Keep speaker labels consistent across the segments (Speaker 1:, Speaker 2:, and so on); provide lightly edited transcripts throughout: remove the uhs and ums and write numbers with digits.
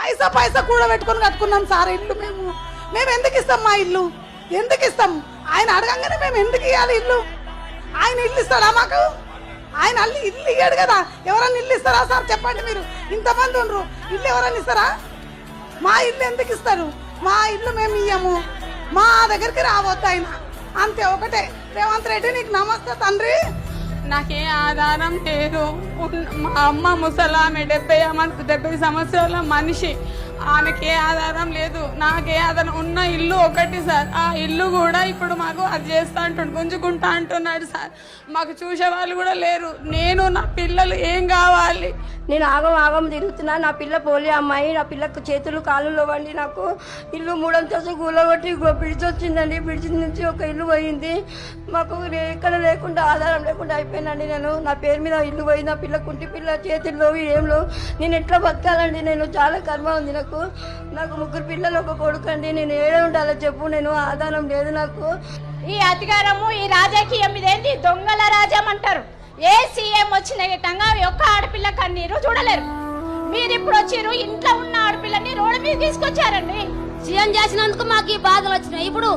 Speaker 1: పైసా పైసా కూడా పెట్టుకొని కట్టుకున్నాం సార్ ఇల్లు. మేము ఎందుకు ఇస్తాం మా ఇల్లు? ఎందుకు ఇస్తాం? ఆయన అడగంగానే మేము ఎందుకు ఇవ్వాలి ఇల్లు? ఆయన ఇల్లు ఇస్తాడా మాకు? ఆయన ఇల్లు ఇయ్యాడు కదా. ఎవరన్నా ఇల్లు ఇస్తారా సార్ చెప్పండి? మీరు ఇంతమంది ఉండరు, ఇల్లు ఎవరన్నా ఇస్తారా? మా ఇల్లు ఎందుకు ఇస్తారు? మా ఇల్లు మేము ఇయ్యము. మా దగ్గరికి రావద్దు ఆయన, అంతే ఒకటే. రేవంత్ రెడ్డి నీకు నమస్తే తండ్రి.
Speaker 2: నాకే ఆధారం లేదు. మా అమ్మ ముసలామె 70 సంవత్సరాల మనిషి, ఆమెకే ఆధారం లేదు, నాకే ఆధారం. ఉన్న ఇల్లు ఒకటి సార్, ఆ ఇల్లు కూడా ఇప్పుడు మాకు అది చేస్తా అంటుండు, గుంజుకుంటా అంటున్నాడు సార్. మాకు చూసే వాళ్ళు కూడా లేరు. నేను నా పిల్లలు ఏం కావాలి?
Speaker 3: నేను ఆగం తిరుగుతున్నా. నా పిల్ల పోలియో అమ్మాయి, నా పిల్లకు చేతులు కాళ్ళలో వండి నాకు ఇల్లు 3 అంతస్తులు కూలగొట్టి బ్రిడ్జ్ వచ్చిందండి. బ్రిడ్జ్ నుంచి ఒక ఇల్లు పోయింది. మాకు ఎక్కడ లేకుండా ఆధారం లేకుండా అయిపోయినండి. నేను నా పేరు మీద ఇల్లు పోయింది, నా పిల్ల కుంటి పిల్ల చేతుల్లో ఏం నేను ఎట్లా బతకాలండి? నేను చాలా కర్మ ఉంది నాకు. 3 పిల్లలు, 1 కొడుకు అండి. నేను ఏడే ఉండాలో చెప్పు? నేను ఆధారం లేదు నాకు.
Speaker 4: ఈ అధికారము, ఈ రాజకీయం ఇదేంటి? దొంగల రాజ్యం అంటారు. ఏ సీఎం వచ్చిన గిట్టంగా ఒక్క ఆడపిల్ల కన్నీరు చూడలేరు. మీరు ఇప్పుడు వచ్చారు, ఇంట్లో ఉన్న ఆడపిల్లని రోడ్డు మీద తీసుకొచ్చారండి.
Speaker 3: సీఎం చేసినందుకు మాకు ఈ బాధలు వచ్చినాయి. ఇప్పుడు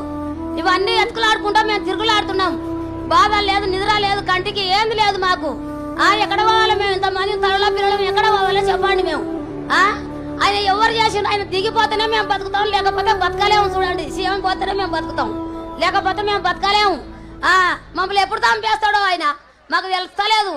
Speaker 3: ఇవన్నీ ఎత్తుకులాడుకుంటా మేము తిరుగులాడుతున్నాం. బాధ లేదు, నిద్ర లేదు, కంటికి ఏంది లేదు మాకు. ఎక్కడ పోవాలి మేము? ఇంతమంది తలలో పిల్లలు ఎక్కడ పోవాలో చెప్పండి. మేము ఆయన ఎవరు చేసిండు? ఆయన దిగిపోతేనే మేము బతుకుతాం, లేకపోతే బతకలేము. చూడండి, సీఎం పోతేనే మేము బతుకుతాం, లేకపోతే మేము బతకలేము. మమ్మల్ని ఎప్పుడు చంపేస్తాడో ఆయన మాకు తెలుస్తలేదు.